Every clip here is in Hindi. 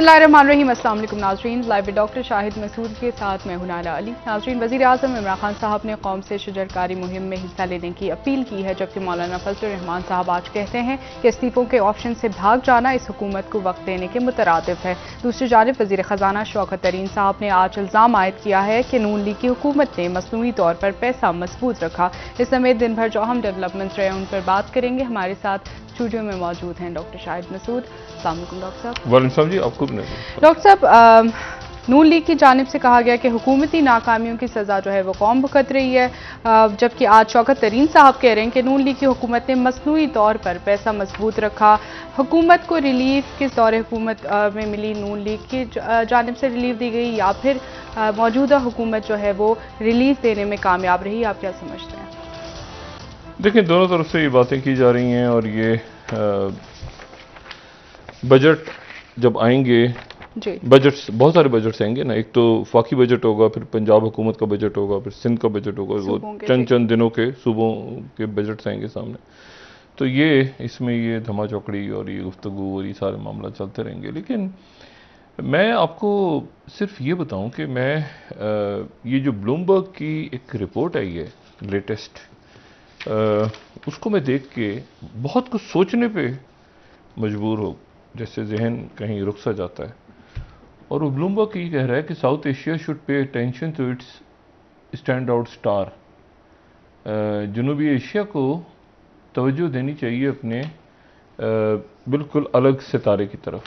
बिस्मिल्लाहिर्रहमानिर्रहीम। अस्सलाम वालेकुम नाज़रीन, live with doctor Shahid Masood के साथ मैं हूं नाला अली। नाज़रीन, वज़ीर आज़म इमरान खान साहब ने कौम से शजरकारी मुहिम में हिस्सा लेने की अपील की है, जबकि मौलाना फजलुर रहमान साहब आज कहते हैं कि इस्तीफों के ऑप्शन से भाग जाना इस हुकूमत को वक्त देने के मुतरादिफ है। दूसरी जानिब वज़ीर ख़जाना शौकत तरीन साहब ने आज इल्ज़ाम आयद किया है कि नून लीग की हुकूमत ने मसनूई तौर पर पैसा मजबूत रखा। इस समेत दिन भर जो अहम डेवलपमेंट्स रहे उन पर बात करेंगे। हमारे साथ स्टूडियो में मौजूद हैं डॉक्टर शाहिद मसूद। अस्सलाम वालेकुम डॉक्टर साहब। वालेकुम सलाम जी, आपको डॉक्टर साहब, नून लीग की जानिब से कहा गया कि हुकूमती नाकामियों की सज़ा जो है वो कौम भुगत रही है, जबकि आज शौकत तरीन साहब कह रहे हैं कि नून लीग की हुकूमत ने मसनूई तौर पर पैसा मजबूत रखा। हुकूमत को रिलीफ किस दौरे हुकूमत में मिली? नून लीग की जानिब से रिलीफ दी गई या फिर मौजूदा हुकूमत जो है वो रिलीफ देने में कामयाब रही? आप क्या समझते हैं? देखिए, दोनों तरफ से ये बातें की जा रही हैं और ये बजट जब आएंगे, बजट्स बहुत सारे बजट्स आएंगे ना। एक तो वफाकी बजट होगा, फिर पंजाब हुकूमत का बजट होगा, फिर सिंध का बजट होगा, वो चंद दिनों के सूबों के बजट्स आएंगे सामने। तो ये इसमें ये धमा चौकड़ी और ये गुफ्तगू और ये सारे मामला चलते रहेंगे। लेकिन मैं आपको सिर्फ ये बताऊं कि मैं ये जो ब्लूमबर्ग की एक रिपोर्ट आई है लेटेस्ट, उसको मैं देख के बहुत कुछ सोचने पे मजबूर हो, जैसे जहन कहीं रुक सा जाता है। और वो ब्लूमबर्ग ये कह रहा है कि South Asia should pay attention to its stand out star. जनूबी एशिया को तवज्जो देनी चाहिए अपने बिल्कुल अलग सितारे की तरफ।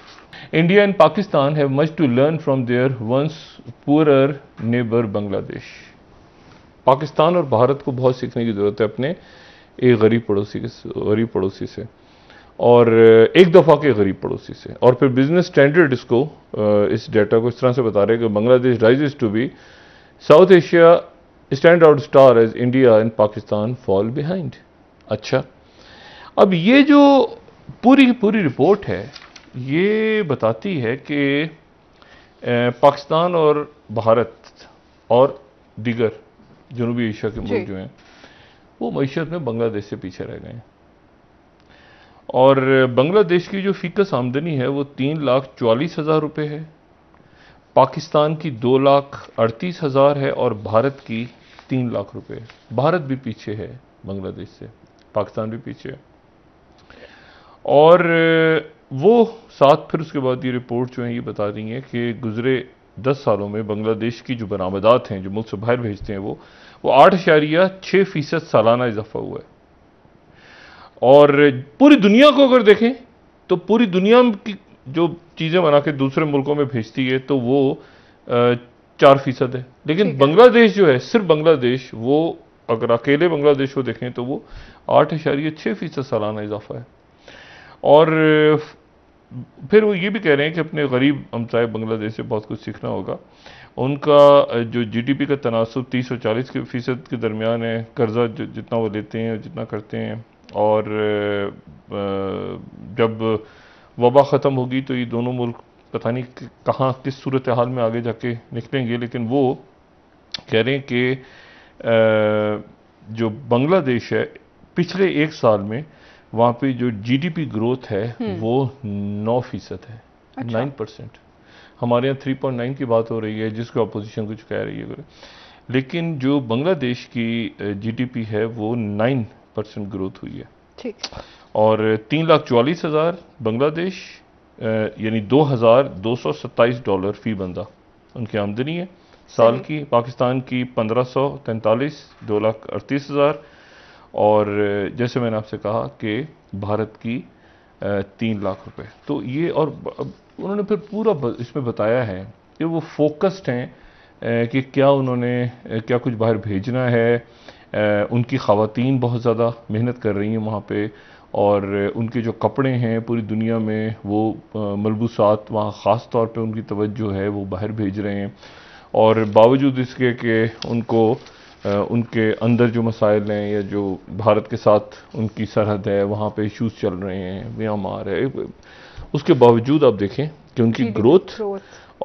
India and Pakistan have much to learn from their once poorer neighbour Bangladesh. Pakistan और भारत को बहुत सीखने की जरूरत है अपने एक गरीब पड़ोसी से, और एक दफ़ा के गरीब पड़ोसी से। और फिर बिजनेस स्टैंडर्ड इसको इस डेटा को इस तरह से बता रहे हैं कि Bangladesh rises to be South Asia stand out star as India and Pakistan fall behind. अच्छा, अब ये जो पूरी रिपोर्ट है ये बताती है कि पाकिस्तान और भारत और दीगर जनूबी एशिया के मुल्क जो हैं वो मईशत में बांग्लादेश से पीछे रह गए हैं। और बांग्लादेश की जो फीकस आमदनी है वो 3,44,000 रुपये है, पाकिस्तान की 2,38,000 है और भारत की 3 लाख रुपये है। भारत भी पीछे है बांग्लादेश से, पाकिस्तान भी पीछे है। और वो साथ फिर उसके बाद ये रिपोर्ट जो है ये बता रही है कि गुजरे 10 सालों में बांग्लादेश की जो बरामदात हैं जो मुल्क से बाहर भेजते हैं वो 8.6% सालाना इजाफा हुआ है। और पूरी दुनिया को अगर देखें तो पूरी दुनिया की जो चीज़ें बना के दूसरे मुल्कों में भेजती है तो वो 4% है। लेकिन बांग्लादेश जो है, सिर्फ बांग्लादेश, वो अगर अकेले बांग्लादेश को देखें तो वो 8.6% सालाना इजाफा है। और फिर वो ये भी कह रहे हैं कि अपने गरीब हमसाए बांग्लादेश से बहुत कुछ सीखना होगा। उनका जो जीडीपी का तनासुब 30 और 40% के दरमियान है, कर्जा जितना वो लेते हैं जितना करते हैं। और जब वबा ख़त्म होगी तो ये दोनों मुल्क पता नहीं कहाँ किस सूरत हाल में आगे जाके निकलेंगे। लेकिन वो कह रहे हैं कि जो बांग्लादेश है पिछले एक साल में वहाँ पे जो जीडीपी ग्रोथ है वो 9% है। अच्छा। 9%। हमारे यहाँ 3.9 की बात हो रही है जिसको अपोजिशन कुछ कह रही है, लेकिन जो बांग्लादेश की जीडीपी है वो 9% ग्रोथ हुई है। ठीक। और 3,44,000 बांग्लादेश यानी $2,227 फी बंदा उनकी आमदनी है साल की। पाकिस्तान की 1543, 2,38,000। और जैसे मैंने आपसे कहा कि भारत की 3 लाख रुपए। तो ये, और उन्होंने फिर पूरा इसमें बताया है कि वो फोकस्ड हैं कि क्या उन्होंने क्या कुछ बाहर भेजना है। उनकी ख़वातीन बहुत ज़्यादा मेहनत कर रही हैं वहाँ पे, और उनके जो कपड़े हैं पूरी दुनिया में वो मलबूसात वहाँ ख़ास तौर पे उनकी तवज्जो है वो बाहर भेज रहे हैं। और बावजूद इसके कि उनको उनके अंदर जो मसाइल हैं या जो भारत के साथ उनकी सरहद है वहाँ पे इश्यूज़ चल रहे हैं, म्यांमार है, उसके बावजूद आप देखें कि उनकी ग्रोथ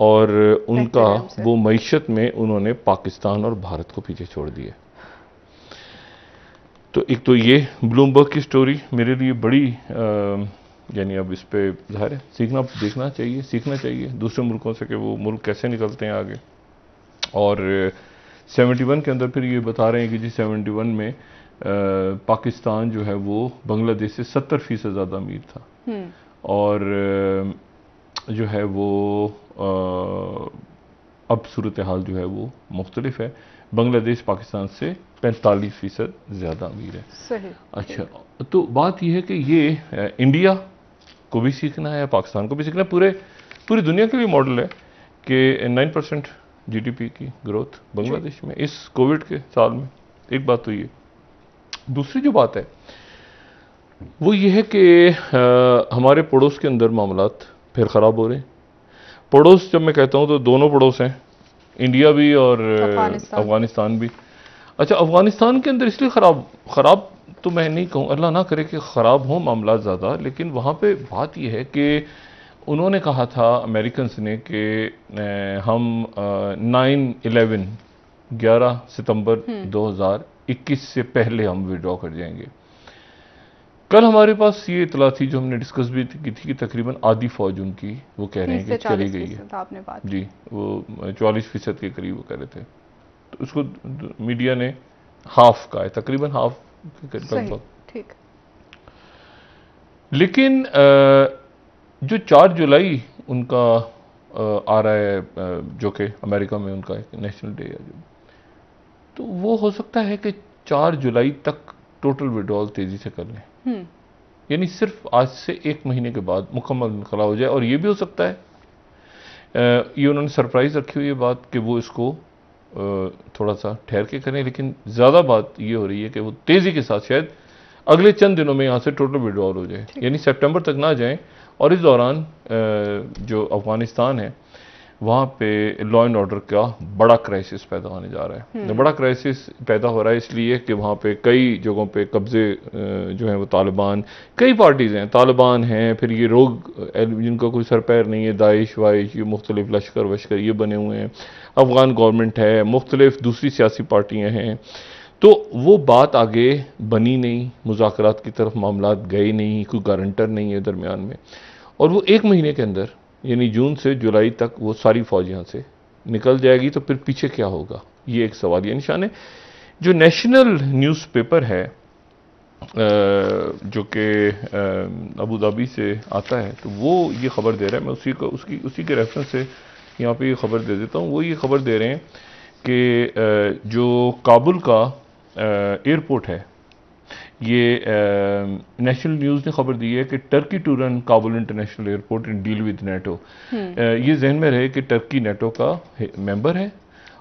और उनका वो मईशत में उन्होंने पाकिस्तान और भारत को पीछे छोड़ दिया। तो एक तो ये ब्लूमबर्ग की स्टोरी मेरे लिए बड़ी यानी अब इस पे ज़ाहिर है सीखना चाहिए दूसरे मुल्कों से कि वो मुल्क कैसे निकलते हैं आगे। और 71 के अंदर फिर ये बता रहे हैं कि जी 71 में पाकिस्तान जो है वो बांग्लादेश से 70% ज़्यादा अमीर था, और जो है वो अब सूरत हाल जो है वो मुख्तलिफ है। बांग्लादेश पाकिस्तान से 45% ज़्यादा अमीर है। सही। अच्छा, तो बात यह है कि ये इंडिया को भी सीखना है, पाकिस्तान को भी सीखना है, पूरी दुनिया के लिए मॉडल है कि 9% GDP की ग्रोथ बांग्लादेश में इस कोविड के साल में। एक बात तो ये। दूसरी जो बात है वो ये है कि हमारे पड़ोस के अंदर मामलात फिर ख़राब हो रहे हैं। पड़ोस जब मैं कहता हूँ तो दोनों पड़ोस हैं, इंडिया भी और अफगानिस्तान भी। अच्छा, अफगानिस्तान के अंदर इसलिए ख़राब तो मैं नहीं कहूँ, अल्लाह ना करे कि ख़राब हों मामला ज़्यादा, लेकिन वहाँ पे बात यह है कि उन्होंने कहा था अमेरिकन्स ने कि हम 11 सितंबर 2021 से पहले हम विड्रॉ कर जाएंगे। कल हमारे पास ये इतला थी जो हमने डिस्कस भी की थी कि तकरीबन आधी फौज उनकी वो कह रहे हैं कि चली गई है। आपने बात जी, वो 44% के करीब वो कह रहे थे, तो उसको मीडिया ने हाफ का है, तकरीबन हाफ के करीब। ठीक। लेकिन जो 4 जुलाई उनका आ रहा है जो कि अमेरिका में उनका एक नेशनल डे है, तो वो हो सकता है कि 4 जुलाई तक टोटल विड्रॉल तेजी से कर लें, यानी सिर्फ आज से 1 महीने के बाद मुकम्मल इनखला हो जाए। और ये भी हो सकता है, ये उन्होंने सरप्राइज रखी हुई है बात कि वो इसको थोड़ा सा ठहर के करें, लेकिन ज़्यादा बात ये हो रही है कि वो तेज़ी के साथ शायद अगले चंद दिनों में यहाँ से टोटल विड्रॉल हो जाए, यानी सितंबर तक ना जाएं। और इस दौरान जो अफगानिस्तान है वहाँ पे लॉ एंड ऑर्डर का बड़ा क्राइसिस पैदा होने जा रहा है। बड़ा क्राइसिस पैदा हो रहा है इसलिए कि वहाँ पे कई जगहों पे कब्जे जो हैं वो तालिबान, कई पार्टीज़ हैं, तालिबान हैं, फिर ये रोग जिनका कोई सर पैर नहीं है, दाइश वाइश, ये मुख्तलिफ लश्कर वश्कर ये बने हुए हैं, अफगान गवर्नमेंट है, मुख्तलिफ दूसरी सियासी पार्टियाँ हैं। तो वो बात आगे बनी नहीं, मुज़ाकरात की तरफ मामलात गए नहीं, कोई गारंटर नहीं है दरमियान में। और वो 1 महीने के अंदर यानी जून से जुलाई तक वो सारी फौज यहाँ से निकल जाएगी, तो फिर पीछे क्या होगा, ये एक सवालिया निशान है। जो नेशनल न्यूज़पेपर है जो कि अबू धाबी से आता है, तो वो ये खबर दे रहा है, मैं उसी के रेफरेंस से यहाँ पे ये खबर दे देता हूँ। वो ये खबर दे रहे हैं कि जो काबुल का एयरपोर्ट है, ये नेशनल न्यूज़ ने खबर दी है कि Turkey to run Kabul international airport in deal with NATO. ये जहन में रहे कि टर्की नेटो का मेंबर है,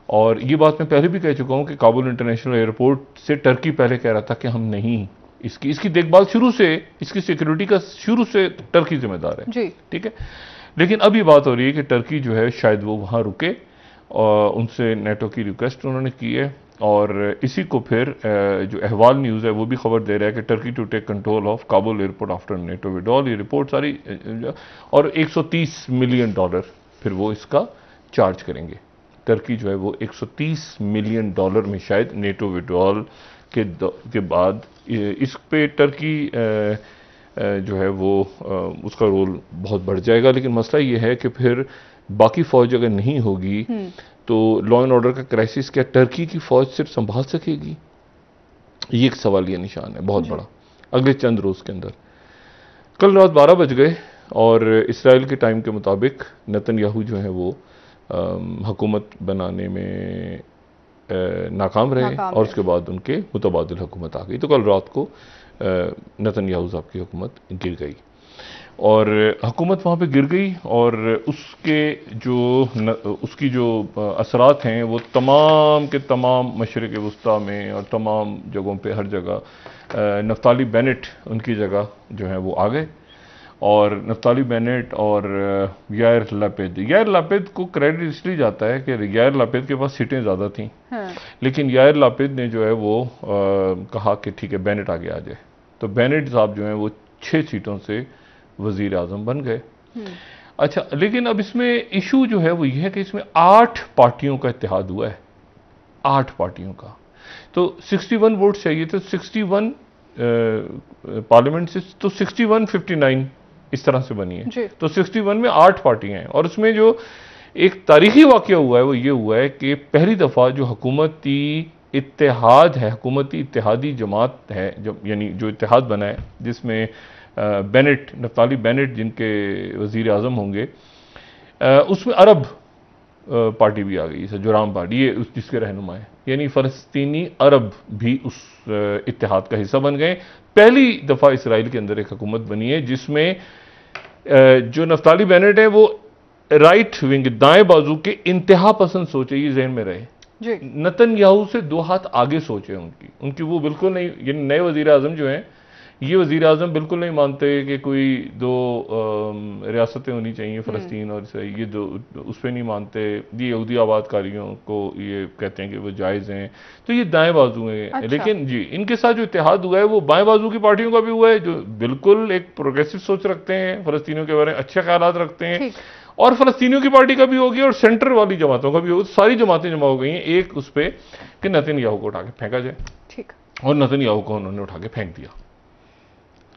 और ये बात मैं पहले भी कह चुका हूँ कि काबुल इंटरनेशनल एयरपोर्ट से टर्की पहले कह रहा था कि हम नहीं, इसकी देखभाल शुरू से, इसकी सिक्योरिटी का शुरू से टर्की जिम्मेदार है, ठीक है। लेकिन अब ये बात हो रही है कि टर्की जो है शायद वो वहाँ रुके, और उनसे नेटो की रिक्वेस्ट उन्होंने की है। और इसी को फिर जो अहवाल न्यूज़ है वो भी खबर दे रहा है कि Turkey to take control of Kabul airport after NATO withdrawal. ये रिपोर्ट सारी, और $130 मिलियन फिर वो इसका चार्ज करेंगे। टर्की जो है वो $130 मिलियन में शायद नेटो विड्रॉल के बाद इस पे टर्की जो है वो उसका रोल बहुत बढ़ जाएगा। लेकिन मसला ये है कि फिर बाकी फौज अगर नहीं होगी तो लॉ एंड ऑर्डर का क्राइसिस क्या टर्की की फौज सिर्फ संभाल सकेगी, ये एक सवालिया निशान है बहुत बड़ा अगले चंद रोज के अंदर। कल रात 12 बज गए और इसराइल के टाइम के मुताबिक नेतन्याहू जो है वो हुकूमत बनाने में नाकाम रहे और उसके बाद उनके मुतबादिल हुकूमत आ गई। तो कल रात को नेतन्याहू साहब की हुकूमत गिर गई और हुकूमत वहाँ पे गिर गई, और उसकी जो असरात हैं वो तमाम के तमाम मशरिक़ वस्ता में और तमाम जगहों पे हर जगह नफ्ताली बेनेट उनकी जगह जो है वो आ गए। और नफ्ताली बेनेट और यायर लैपिड को क्रेडिट इसलिए जाता है कि यायर लैपिड के पास सीटें ज़्यादा थीं, लेकिन यायर लैपिड ने जो है वो कहा कि ठीक है बेनेट आगे आ जाए, तो बेनेट साहब जो हैं वो 6 सीटों से वजीर आजम बन गए। अच्छा, लेकिन अब इसमें इशू जो है वो ये है कि इसमें 8 पार्टियों का इत्तेहाद हुआ है, 8 पार्टियों का। तो 61 वोट चाहिए थे, 61 पार्लियामेंट से, तो 61-59 इस तरह से बनी है। तो 61 में 8 पार्टियां हैं, और उसमें जो एक तारीखी वाकया हुआ है वो ये हुआ है कि पहली दफ़ा जो हुकूमती इत्तेहाद है, हुकूमती इत्तेहादी जमात है, जब यानी जो इत्तेहाद बना है जिसमें बेनेट, नफ्ताली बेनेट जिनके वज़ीर आज़म होंगे, उसमें अरब पार्टी भी आ गई, जुराम पार्टी, ये जिसके रहनुमा है, यानी फ़लस्तीनी अरब भी उस इत्तेहाद का हिस्सा बन गए। पहली दफ़ा इसराइल के अंदर एक हुकूमत बनी है जिसमें जो नफ्ताली बेनेट है वो राइट विंग, दाएं बाजू के इंतहा पसंद सोचे, ये जहन में रहे। नेतन्याहू से 2 हाथ आगे सोचे उनकी वो बिल्कुल नहीं, यानी नए वज़ीर आज़म जो हैं, ये वज़ीर आज़म बिल्कुल नहीं मानते कि कोई 2 रियासतें होनी चाहिए, फ़लस्तीन और इसराइल, ये दो उस पर नहीं मानते। ये यहूदी आबादकारियों को ये कहते हैं कि वो जायज़ हैं, तो ये दाएं बाजू हैं। अच्छा। लेकिन जी इनके साथ जो इत्तेहाद हुआ है वो बाएं बाजू की पार्टियों का भी हुआ है, जो बिल्कुल एक प्रोग्रेसिव सोच रखते हैं, फ़लस्तीनियों के बारे में अच्छे ख्यालात रखते हैं, और फ़लस्तीनियों की पार्टी का भी हो गया और सेंटर वाली जमातों का भी हो, सारी जमातें जमा हो गई हैं एक उस पर कि नेतन्याहू को उठा के फेंका जाए। ठीक। और नेतन्याहू को उन्होंने उठा के फेंक दिया।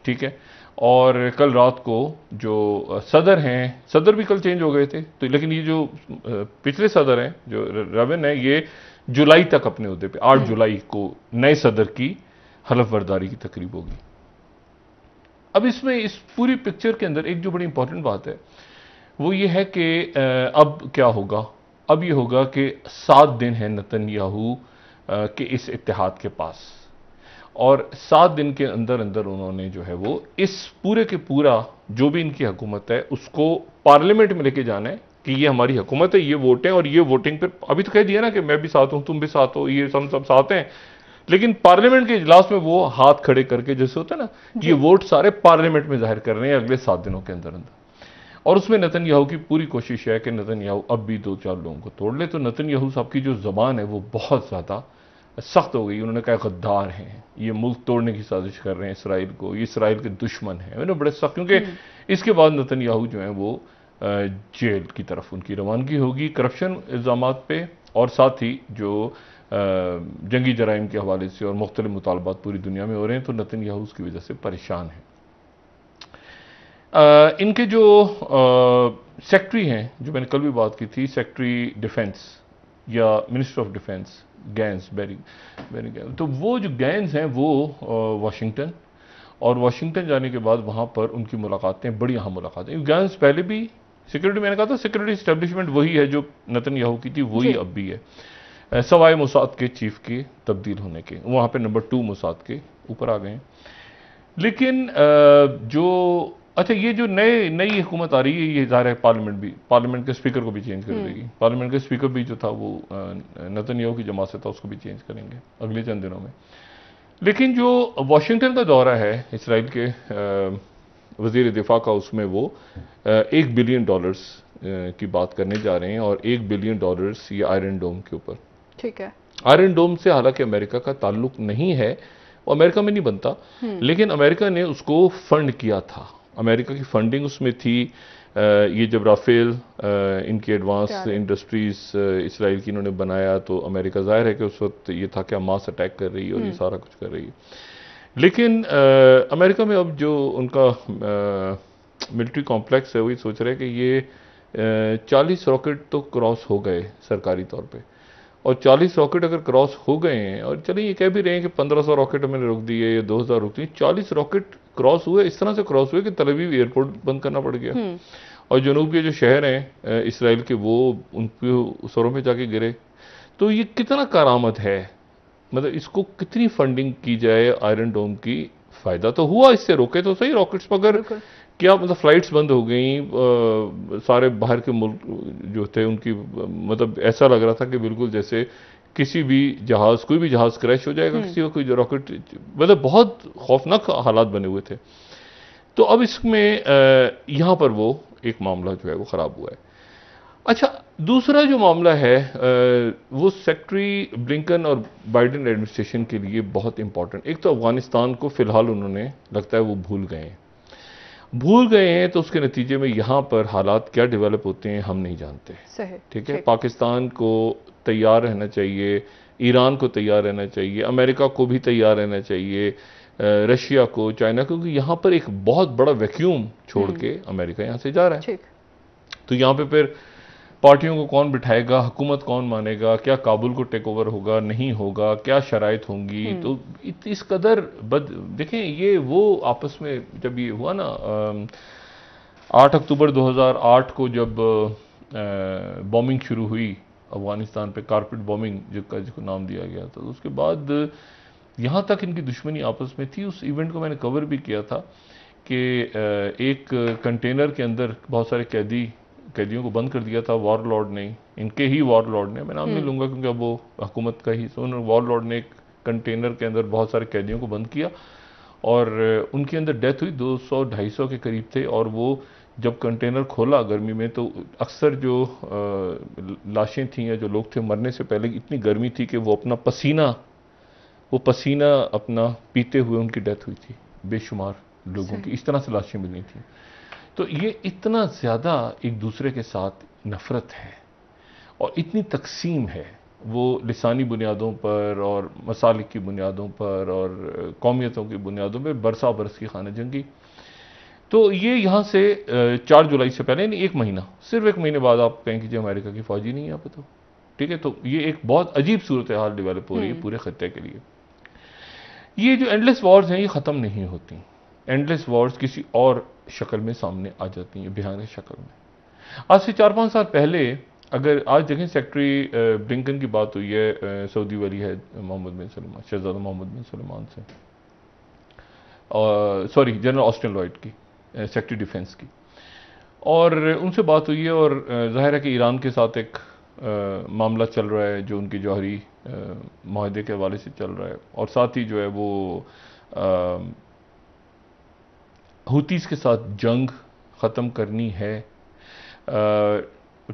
ठीक है। और कल रात को जो सदर हैं, सदर भी कल चेंज हो गए थे, तो लेकिन ये जो पिछले सदर हैं, जो रबिन है, ये जुलाई तक अपने ओहदे पे, 8 जुलाई को नए सदर की हलफ बर्दारी की तकरीब होगी। अब इसमें इस पूरी पिक्चर के अंदर एक जो बड़ी इंपॉर्टेंट बात है वो ये है कि अब क्या होगा। अब ये होगा कि 7 दिन है नेतन्याहू के इस इत्तेहाद के पास, और 7 दिन के अंदर अंदर उन्होंने जो है वो इस पूरे के पूरा जो भी इनकी हुकूमत है उसको पार्लियामेंट में लेके जाना है कि ये हमारी हुकूमत है, ये वोट है, और ये वोटिंग पर अभी तो कह दिया ना कि मैं भी साथ हूं, तुम भी साथ हो, ये सब साथ हैं, लेकिन पार्लियामेंट के इजलास में वो हाथ खड़े करके जैसे होता है ना, ये वोट सारे पार्लियामेंट में जाहिर कर रहे हैं अगले 7 दिनों के अंदर अंदर। और उसमें नेतन्याहू की पूरी कोशिश है कि नेतन्याहू अब भी 2-4 लोगों को तोड़ ले। तो नेतन्याहू साहब की जो जबान है वो बहुत ज्यादा सख्त हो गई। उन्होंने कहा गद्दार हैं, ये मुल्क तोड़ने की साजिश कर रहे हैं इसराइल को, ये इसराइल के दुश्मन हैं, उन्होंने बड़े सख्त, क्योंकि इसके बाद नेतन्याहू जो है वो जेल की तरफ उनकी रवानगी होगी करप्शन इल्जामात पे, और साथ ही जो जंगी जराइम के हवाले से और मुख्तलिफ मुतालबात पूरी दुनिया में हो रहे हैं, तो नेतन्याहू उसकी वजह से परेशान है। इनके जो सेक्रेटरी हैं, जो मैंने कल भी बात की थी, सेक्रेटरी डिफेंस या minister of defence Gantz, Benny Gantz, तो वो जो गैंस हैं वो वाशिंगटन, और वाशिंगटन जाने के बाद वहाँ पर उनकी मुलाकातें बड़ी अहम मुलाकातें। गैंस पहले भी सिक्योरिटी, मैंने कहा था सिक्योरिटी इस्टेब्लिशमेंट वही है जो नेतन्याहू की थी, वही अब भी है। सवाए मोसाद के चीफ के तब्दील होने के, वहाँ पर नंबर 2 मोसाद के ऊपर आ गए हैं। लेकिन जो अच्छा ये जो नई हुकूमत आ रही है, ये ज़ाहिर है पार्लियामेंट के स्पीकर को भी चेंज कर देगी। पार्लियामेंट के स्पीकर भी जो था वो नेतन्याहू की जमात से था, उसको भी चेंज करेंगे अगले चंद दिनों में। लेकिन जो वाशिंगटन का दौरा है इसराइल के वज़ीर दिफा का, उसमें वो $1 बिलियन की बात करने जा रहे हैं, और $1 बिलियन ये आयरन डोम के ऊपर। ठीक है। आयरन डोम से हालांकि अमेरिका का ताल्लुक नहीं है, वो अमेरिका में नहीं बनता, लेकिन अमेरिका ने उसको फंड किया था, अमेरिका की फंडिंग उसमें थी। ये जब राफेल इनकी एडवांस इंडस्ट्रीज इसराइल की इन्होंने बनाया, तो अमेरिका जाहिर है कि उस वक्त ये था कि मास अटैक कर रही है और ये सारा कुछ कर रही है। लेकिन अमेरिका में अब जो उनका मिलिट्री कॉम्प्लेक्स है, वही सोच रहे हैं कि ये 40 रॉकेट तो क्रॉस हो गए सरकारी तौर पे, और 40 रॉकेट अगर क्रॉस हो गए हैं, और चलिए ये कह भी रहे हैं कि 1500 रॉकेट हमने रोक दिए या 2000 रोक दिए, 40 रॉकेट क्रॉस हुए, इस तरह से क्रॉस हुए कि तल अवीव एयरपोर्ट बंद करना पड़ गया, और जनूब के जो शहर हैं इसराइल के वो उन पे सरों पे जाके गिरे। तो ये कितना करामत है, मतलब इसको कितनी फंडिंग की जाए आयरन डोम की, फायदा तो हुआ, इससे रोके तो सही रॉकेट्स, मगर क्या मतलब फ्लाइट्स बंद हो गई, सारे बाहर के मुल्क जो थे उनकी, मतलब ऐसा लग रहा था कि बिल्कुल जैसे किसी भी जहाज, कोई भी जहाज क्रैश हो जाएगा, किसी का कोई रॉकेट, मतलब बहुत खौफनाक हालात बने हुए थे। तो अब इसमें यहां पर वो एक मामला जो है वो खराब हुआ है। अच्छा, दूसरा जो मामला है वो सेक्रेटरी ब्लिंकन और बाइडेन एडमिनिस्ट्रेशन के लिए बहुत इंपॉर्टेंट। एक तो अफगानिस्तान को फिलहाल उन्होंने लगता है वो भूल गए हैं, तो उसके नतीजे में यहां पर हालात क्या डेवलप होते हैं हम नहीं जानते। ठीक है, पाकिस्तान को तैयार रहना चाहिए, ईरान को तैयार रहना चाहिए, अमेरिका को भी तैयार रहना चाहिए, रशिया को, चाइना को, क्योंकि यहाँ पर एक बहुत बड़ा वैक्यूम छोड़ के अमेरिका यहाँ से जा रहा है। तो यहाँ पे फिर पार्टियों को कौन बिठाएगा, हुकूमत कौन मानेगा, क्या काबुल को टेक ओवर होगा, नहीं होगा, क्या शराइत होंगी। तो इस कदर देखें, ये वो आपस में जब ये हुआ ना 8 अक्टूबर 2008 को जब बॉम्बिंग शुरू हुई अफगानिस्तान पे, कारपेट बॉम्बिंग जिसको नाम दिया गया था, तो उसके बाद यहाँ तक इनकी दुश्मनी आपस में थी। उस इवेंट को मैंने कवर भी किया था कि एक कंटेनर के अंदर बहुत सारे कैदियों को बंद कर दिया था वॉरलॉर्ड ने, इनके ही वॉरलॉर्ड ने, मैं नाम नहीं लूँगा क्योंकि अब वो हुकूमत का ही, वॉरलॉर्ड ने एक कंटेनर के अंदर बहुत सारे कैदियों को बंद किया और उनके अंदर डेथ हुई। 200-250 के करीब थे। और वो जब कंटेनर खोला गर्मी में तो अक्सर जो लाशें थीं या जो लोग थे मरने से पहले इतनी गर्मी थी कि वो पसीना अपना पीते हुए उनकी डेथ हुई थी। बेशुमार लोगों की इस तरह से लाशें मिली थी। तो ये इतना ज़्यादा एक दूसरे के साथ नफ़रत है और इतनी तकसीम है, वो लिसानी बुनियादों पर और मसालिक की बुनियादों पर और कौमियतों की बुनियादों पर बरसा बरस की खाना जंगी। तो ये यहाँ से 4 जुलाई से पहले, यानी एक महीना, सिर्फ एक महीने बाद आप कहें कि जो अमेरिका की फौजी नहीं है आप तो, ठीक है। तो ये एक बहुत अजीब सूरत हाल डेवलप हो रही है पूरे खत्ते के लिए। ये जो एंडलेस वॉर्स हैं ये ख़त्म नहीं होती। एंडलेस वॉर्स किसी और शक्ल में सामने आ जाती हैं, भयानक शक्ल में। आज से 4-5 साल पहले अगर आज देखें, सेक्रेटरी ब्लिंकन की बात हुई है सऊदी वली है मोहम्मद बिन सलमान, शहजादा मोहम्मद बिन सलमान से, और सॉरी जनरल ऑस्टिन लॉयड की, सेक्रेटरी डिफेंस की, और उनसे बात हुई है। और जाहिर है कि ईरान के साथ एक मामला चल रहा है जो उनकी जौहरी माहदे के हवाले से चल रहा है, और साथ ही जो है वो हुतीस के साथ जंग ख़त्म करनी है।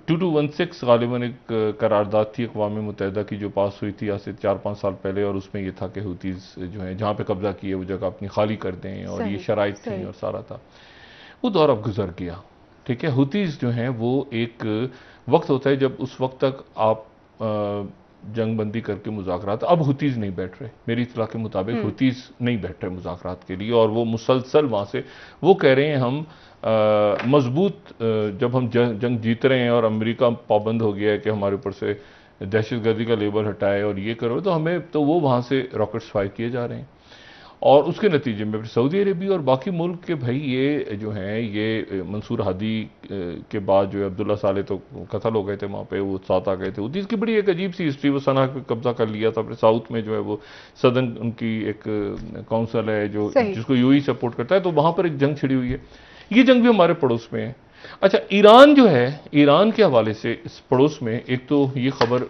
2216 गालिबन एक करारदाद थी अक़वाम मुत्तहिदा की जो पास हुई थी आज से 4-5 साल पहले, और उसमें यह था कि हुतीस जो है जहाँ पे कब्जा किए वो जगह अपनी खाली कर दें, और ये शराइत थी और सारा था। वो दौर अब गुजर गया, ठीक है। हुतीस जो हैं वो एक वक्त होता है जब उस वक्त तक आप जंगबंदी करके मुज़ाकरात, अब हुतीस नहीं बैठ रहे, मेरी इत्तला के मुताबिक हुतीस नहीं बैठ रहे मुज़ाकरात के लिए, और वो मुसलसल वहाँ से वो कह रहे हैं हम मजबूत जब हम जंग जीत रहे हैं और अमेरिका पाबंद हो गया है कि हमारे ऊपर से दहशतगर्दी का लेबल हटाए और ये करो, तो हमें तो वो वहाँ से रॉकेट्स फायर किए जा रहे हैं, और उसके नतीजे में फिर सऊदी अरेबिया और बाकी मुल्क के भाई ये जो हैं, ये मंसूर हादी के बाद जो है अब्दुल्ला साले तो कत्ल हो गए थे वहाँ पे, वो साथ आ गए थे। उसकी बड़ी एक अजीब सी हिस्ट्री, वो सना पे कब्जा कर लिया था, फिर साउथ में जो है वो सदर्न उनकी एक काउंसिल है जो जिसको यूएई सपोर्ट करता है, तो वहाँ पर एक जंग छिड़ी हुई है। ये जंग भी हमारे पड़ोस में है। अच्छा, ईरान जो है, ईरान के हवाले से इस पड़ोस में एक तो ये खबर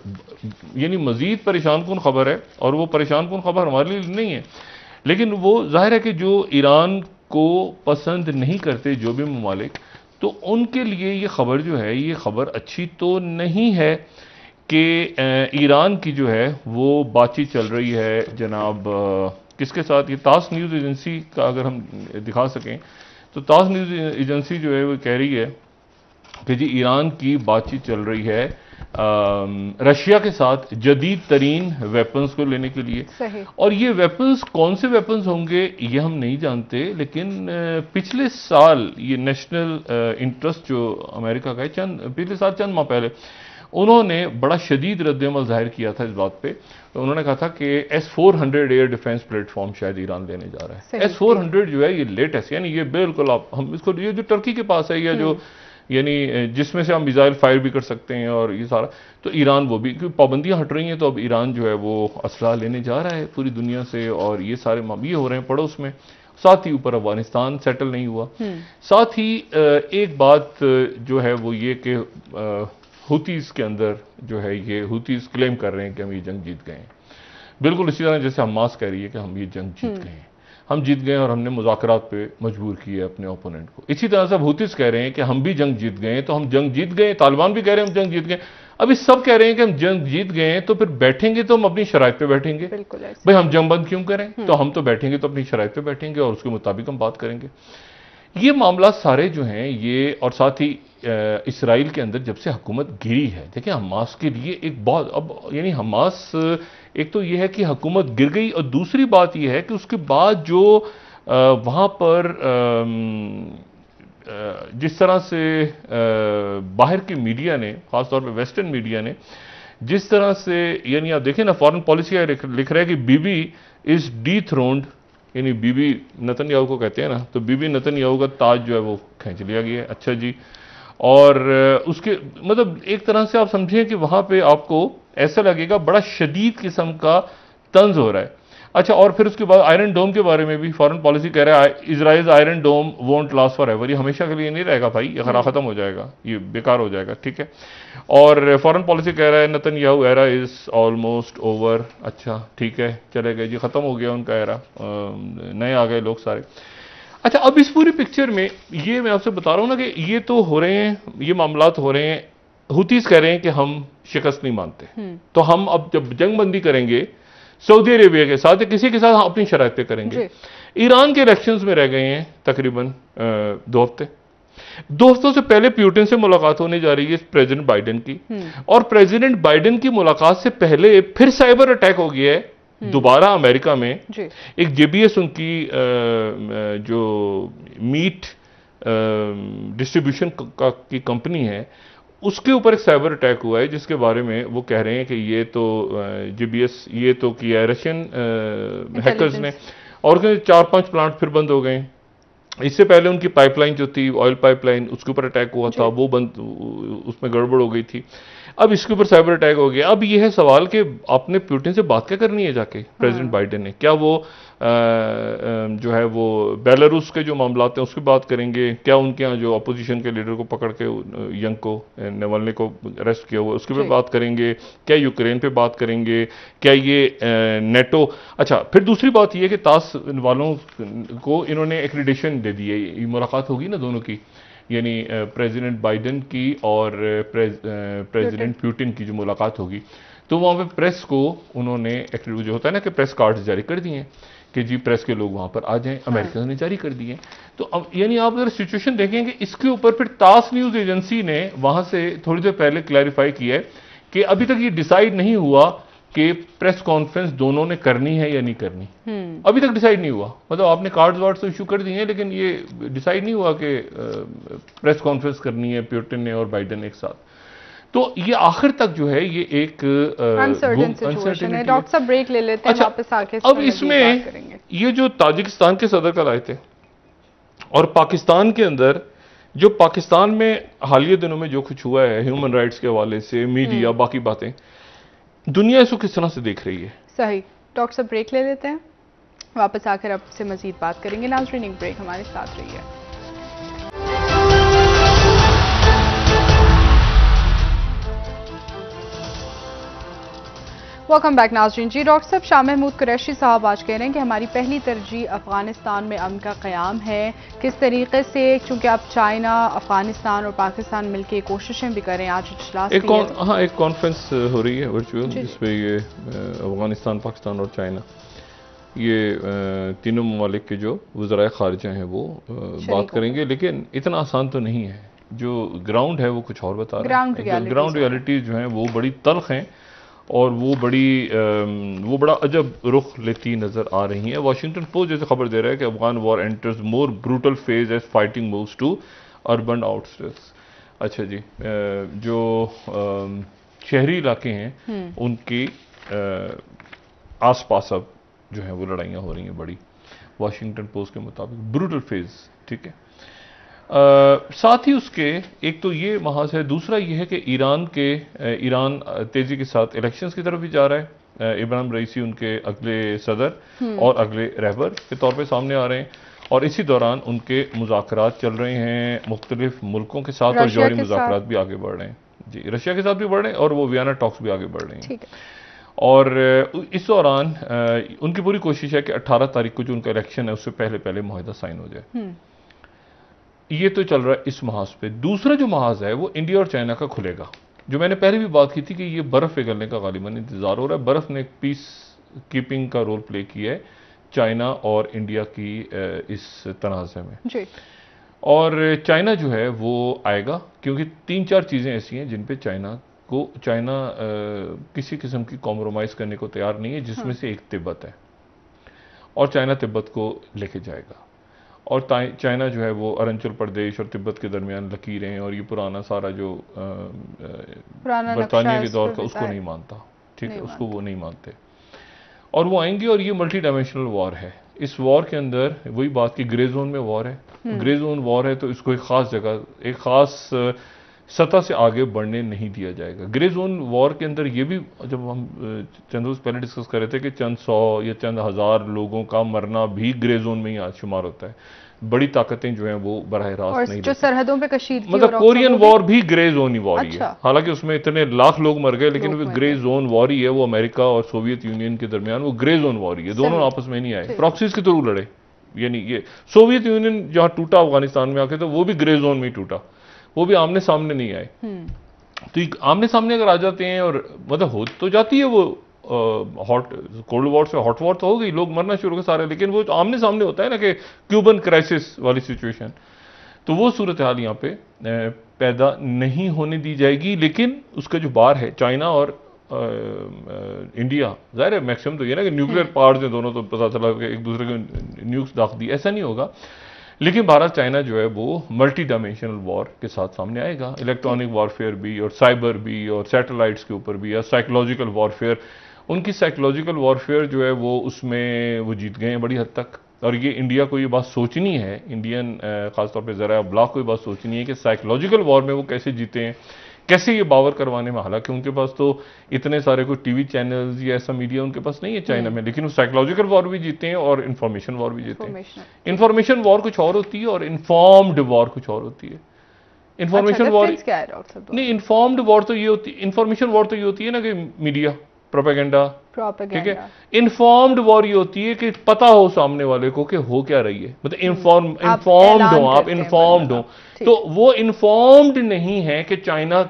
यानी मजीद परेशान कुन खबर है, और वो परेशान कुन खबर हमारे लिए नहीं है, लेकिन वो जाहिर है कि जो ईरान को पसंद नहीं करते जो भी ममालिक, तो उनके लिए ये खबर जो है, ये खबर अच्छी तो नहीं है कि ईरान की जो है वो बातचीत चल रही है जनाब किसके साथ, ये तास न्यूज़ एजेंसी का अगर हम दिखा सकें तो तास न्यूज़ एजेंसी जो है वो कह रही है कि जी ईरान की बातचीत चल रही है रशिया के साथ जदीद तरीन वेपन्स को लेने के लिए। और ये वेपन्स कौन से वेपन्स होंगे ये हम नहीं जानते, लेकिन पिछले साल ये नेशनल इंटरेस्ट जो अमेरिका का है, पिछले साल चंद माह पहले उन्होंने बड़ा शदीद रद्द-ए-अमल जाहिर किया था इस बात पे। तो उन्होंने कहा था कि S-400 एयर डिफेंस प्लेटफॉर्म शायद ईरान लेने जा रहा है। S-400 जो है ये लेटेस्ट, यानी ये बिल्कुल हम इसको, ये जो टर्की के पास है या जो यानी जिसमें से हम मिसाइल फायर भी कर सकते हैं और ये सारा, तो ईरान वो भी, क्योंकि पाबंदियां हट रही हैं तो अब ईरान जो है वो असला लेने जा रहा है पूरी दुनिया से, और ये सारे ये हो रहे हैं पड़ोस में। साथ ही ऊपर अफगानिस्तान सेटल नहीं हुआ। साथ ही एक बात जो है वो ये कि हुतीस के अंदर जो है, ये हुतीस क्लेम कर रहे हैं कि हम ये जंग जीत गए हैं, बिल्कुल इसी तरह जैसे हमास कह रही है कि हम ये जंग जीत गए हैं, हम जीत गए और हमने मुज़ाकरात पे मजबूर किया अपने ओपोनेंट को। इसी तरह से हुतीस कह रहे हैं कि हम भी जंग जीत गए, तो हम जंग जीत गए। तालिबान भी कह रहे हैं हम जंग जीत गए। अभी सब कह रहे हैं कि हम जंग जीत गए, तो फिर बैठेंगे तो हम अपनी शराइत पे बैठेंगे। भाई हम जंग बंद क्यों करें, तो हम तो बैठेंगे तो अपनी शराइत पे बैठेंगे और उसके मुताबिक हम बात करेंगे। ये मामला सारे जो हैं ये, और साथ ही इसराइल के अंदर जब से हुकूमत गिरी है, देखिए हमास के लिए एक बहुत, अब यानी हमास एक तो यह है कि हुकूमत गिर गई, और दूसरी बात यह है कि उसके बाद जो वहाँ पर जिस तरह से बाहर की मीडिया ने, खासतौर पर वेस्टर्न मीडिया ने जिस तरह से, यानी आप देखें ना, फॉरेन पॉलिसी लिख रहा है कि बीबी इज डीथ्रोन्ड, यानी बीबी नेतन्याहू को कहते हैं ना, तो बीबी नेतन्याहू का ताज जो है वो खींच लिया गया है। अच्छा जी, और उसके मतलब एक तरह से आप समझें कि वहां पे आपको ऐसा लगेगा बड़ा शदीद किस्म का तंज हो रहा है। अच्छा, और फिर उसके बाद आयरन डोम के बारे में भी फॉरेन पॉलिसी कह रहा है Israel iron dome won't last forever, ये हमेशा के लिए नहीं रहेगा भाई, ये खत्म हो जाएगा, ये बेकार हो जाएगा, ठीक है। और फॉरेन पॉलिसी कह रहा है Netanyahu era is almost over. अच्छा ठीक है, चले गए जी, खत्म हो गया उनका एरा, नए आ गए लोग सारे। अच्छा, अब इस पूरी पिक्चर में ये मैं आपसे बता रहा हूं ना कि ये तो हो रहे हैं, ये मामलात हो रहे हैं, हुतीस कह रहे हैं कि हम शिकस्त नहीं मानते, तो हम अब जब जंगबंदी करेंगे सऊदी अरेबिया के साथ या किसी के साथ हम अपनी शराइत पे करेंगे। ईरान के इलेक्शंस में रह गए हैं तकरीबन 2 हफ्ते। 2 हफ्तों से पहले प्यूटिन से मुलाकात होने जा रही है प्रेसिडेंट बाइडेन की, और प्रेसिडेंट बाइडेन की मुलाकात से पहले फिर साइबर अटैक हो गया है दोबारा अमेरिका में। एक जेबीएस उनकी जो मीट डिस्ट्रीब्यूशन की कंपनी है, उसके ऊपर एक साइबर अटैक हुआ है, जिसके बारे में वो कह रहे हैं कि ये तो जेबीएस ये तो किया है रशियन हैकर्स ने, और 4-5 प्लांट फिर बंद हो गए। इससे पहले उनकी पाइपलाइन जो थी, ऑयल पाइपलाइन, उसके ऊपर अटैक हुआ था, वो बंद, उसमें गड़बड़ हो गई थी। अब इसके ऊपर साइबर अटैक हो गया। अब यह है सवाल कि आपने पुतिन से बात क्या करनी है जाके, प्रेसिडेंट बाइडेन ने, क्या वो जो है वो बेलारूस के जो मामलात हैं उसकी बात करेंगे, क्या उनके यहाँ जो अपोजिशन के लीडर को पकड़ के यंग को, नेवल्नी को अरेस्ट किया हुआ, उसके पे बात करेंगे, क्या यूक्रेन पे बात करेंगे, क्या ये नेटो। अच्छा, फिर दूसरी बात ये है कि ताश वालों को इन्होंने एक्रीडेशन दे दी है, ये मुलाकात होगी ना दोनों की, यानी प्रेसिडेंट बाइडेन की और प्रेसिडेंट पुतिन की जो मुलाकात होगी, तो वहाँ पे प्रेस को उन्होंने जो होता है ना कि प्रेस कार्ड्स जारी कर दिए हैं कि जी प्रेस के लोग वहाँ पर आ जाएं, अमेरिका ने जारी कर दिए। तो अब यानी आप अगर सिचुएशन देखेंगे, इसके ऊपर फिर तास न्यूज़ एजेंसी ने वहाँ से थोड़ी देर पहले क्लैरिफाई किया है कि अभी तक ये डिसाइड नहीं हुआ कि प्रेस कॉन्फ्रेंस दोनों ने करनी है या नहीं करनी। अभी तक डिसाइड नहीं हुआ, मतलब आपने कार्ड्स वार्ड्स तो इशू कर दिए हैं, लेकिन ये डिसाइड नहीं हुआ कि प्रेस कॉन्फ्रेंस करनी है पुतिन ने और बाइडेन एक साथ। तो ये आखिर तक जो है ये एक अनसर्टेन सिचुएशन है। डॉक्टर साहब ब्रेक ले लेते हैं, अच्छा, वापस आके अब इसमें ये जो ताजिकिस्तान के सदर कल आए थे और पाकिस्तान के अंदर जो पाकिस्तान में हालिया दिनों में जो कुछ हुआ है ह्यूमन राइट्स के हवाले से, मीडिया, बाकी बातें, दुनिया इसको किस तरह से देख रही है। सही, डॉक्टर साहब ब्रेक ले लेते हैं, वापस आकर आपसे मजीद बात करेंगे। नाज़रीन एक ब्रेक हमारे साथ रही है। वेलकम बैक नाज़रीन। जी डॉक्टर साहब, शाह महमूद कुरैशी साहब आज कह रहे हैं कि हमारी पहली तरजीह अफगानिस्तान में अमन का क़याम है। किस तरीके से, चूंकि अब चाइना, अफगानिस्तान और पाकिस्तान मिलकर कोशिशें भी करें, आज इजलास एक कॉन्फ्रेंस हो रही है वर्चुअल, जिसपे ये अफगानिस्तान, पाकिस्तान और चाइना, ये तीनों ममालिक के जो वज़राए ख़ारिजा हैं वो बात करेंगे। लेकिन इतना आसान तो नहीं है, जो ग्राउंड है वो कुछ और बता रहा है। ग्राउंड रियलिटीज जो हैं वो बड़ी तल्ख हैं और वो बड़ा अजब रुख लेती नजर आ रही है। वाशिंगटन पोस्ट जैसे खबर दे रहा है कि Afghan war enters more brutal phase as fighting moves to urban outskirts. अच्छा जी, जो शहरी इलाके हैं उनकी आसपास अब जो है वो लड़ाइयाँ हो रही हैं बड़ी, वाशिंगटन पोस्ट के मुताबिक ब्रूटल फेज, ठीक है। साथ ही उसके एक तो ये महाज है, दूसरा ये है कि ईरान तेजी के साथ इलेक्शंस की तरफ भी जा रहा है। इब्राहिम रईसी उनके अगले सदर और अगले रहबर के तौर पे सामने आ रहे हैं, और इसी दौरान उनके मुज़ाकरात चल रहे हैं मुख्तलिफ मुल्कों के साथ, और जौहरी मुज़ाकरात भी आगे बढ़ रहे हैं जी, रशिया के साथ भी बढ़ रहे हैं और वो वियना टॉक्स भी आगे बढ़ रहे हैं। और इस दौरान उनकी पूरी कोशिश है कि 18 तारीख को जो उनका इलेक्शन है उससे पहले पहले मुआहिदा साइन हो जाए। ये तो चल रहा है इस महाज पे। दूसरा जो महाज है वो इंडिया और चाइना का खुलेगा, जो मैंने पहले भी बात की थी कि ये बर्फ पिघलने का गालिबन इंतजार हो रहा है। बर्फ ने एक पीस कीपिंग का रोल प्ले किया है चाइना और इंडिया की इस तनाज़े में जी। और चाइना जो है वो आएगा, क्योंकि 3-4 चीजें ऐसी हैं जिन पे चाइना को चाइना किसी किस्म की कॉम्प्रोमाइज़ करने को तैयार नहीं है, जिसमें से एक तिब्बत है, और चाइना तिब्बत को लेके जाएगा। और चाइना जो है वो अरुणाचल प्रदेश और तिब्बत के दरमियान लकीरें और ये पुराना सारा जो बरतानिया के दौर का, उसको नहीं मानता, ठीक है, उसको वो नहीं मानते। और वो आएंगे और ये मल्टी डायमेंशनल वॉर है। इस वॉर के अंदर वही बात की ग्रे जोन में वॉर है, ग्रे जोन वॉर है, तो इसको एक खास जगह, एक खास सतह से आगे बढ़ने नहीं दिया जाएगा। ग्रे जोन वॉर के अंदर ये भी, जब हम चंद रोज पहले डिस्कस कर रहे थे कि चंद 100 या चंद हज़ार लोगों का मरना भी ग्रे जोन में ही आज शुमार होता है। बड़ी ताकतें जो हैं वो बराह रास्त नहीं, जो सरहदों पे कशीदगी, मतलब कोरियन वॉर भी ग्रे जोन ही वॉर ही है। हालांकि उसमें इतने लाख लोग मर गए, लेकिन वो ग्रे जोन वॉर ही है। वो अमेरिका और सोवियत यूनियन के दरमियान वो ग्रे जोन वॉर ही है, दोनों आपस में नहीं आए, प्रॉक्सीज के थ्रू लड़े। यानी ये सोवियत यूनियन जहां टूटा अफगानिस्तान में आके, तो वो भी ग्रे जोन में ही टूटा, वो भी आमने सामने नहीं आए। तो आमने सामने अगर आ जाते हैं, और मतलब हो तो जाती है वो हॉट कोल्ड वॉर से हॉट वॉर तो हो गई, लोग मरना शुरू हो सारे, लेकिन वो आमने सामने होता है ना कि क्यूबन क्राइसिस वाली सिचुएशन, तो वो सूरत हाल यहाँ पे पैदा नहीं होने दी जाएगी। लेकिन उसका जो बार है चाइना और इंडिया, जाहिर है मैक्सिमम तो ये ना कि न्यूक्लियर पावर्स हैं दोनों, तो पता चला कि एक दूसरे को न्यूक्स दाग दी, ऐसा नहीं होगा। लेकिन भारत चाइना जो है वो मल्टी डायमेंशनल वॉर के साथ सामने आएगा, इलेक्ट्रॉनिक वॉरफेयर भी और साइबर भी और सैटेलाइट्स के ऊपर भी, या साइकोलॉजिकल वॉरफेयर। उनकी साइकोलॉजिकल वॉरफेयर जो है वो उसमें वो जीत गए हैं बड़ी हद तक। और ये इंडिया को ये बात सोचनी है, इंडियन खासतौर पे ज़रा ब्लॉक को ये बात सोचनी है कि साइकोलॉजिकल वॉर में वो कैसे जीते हैं, कैसे ये बावर करवाने में। हालांकि उनके पास तो इतने सारे कोई टीवी चैनल्स या ऐसा मीडिया उनके पास नहीं है चाइना में, लेकिन वो साइकोलॉजिकल वॉर भी जीते हैं और इंफॉर्मेशन वॉर भी जीते हैं। इंफॉर्मेशन वॉर कुछ और होती है और इन्फॉर्म्ड वॉर कुछ और होती है। इंफॉर्मेशन वॉर नहीं, इन्फॉर्म्ड वॉर तो ये होती है, इंफॉर्मेशन वॉर तो ये होती है ना कि मीडिया प्रोपेगेंडा, ठीक है। इन्फॉर्म्ड वॉर ये होती है कि पता हो सामने वाले को कि हो क्या रही है, मतलब इन्फॉर्म्ड हो आप, इन्फॉर्म्ड हो। तो वो इन्फॉर्म्ड नहीं है कि चाइना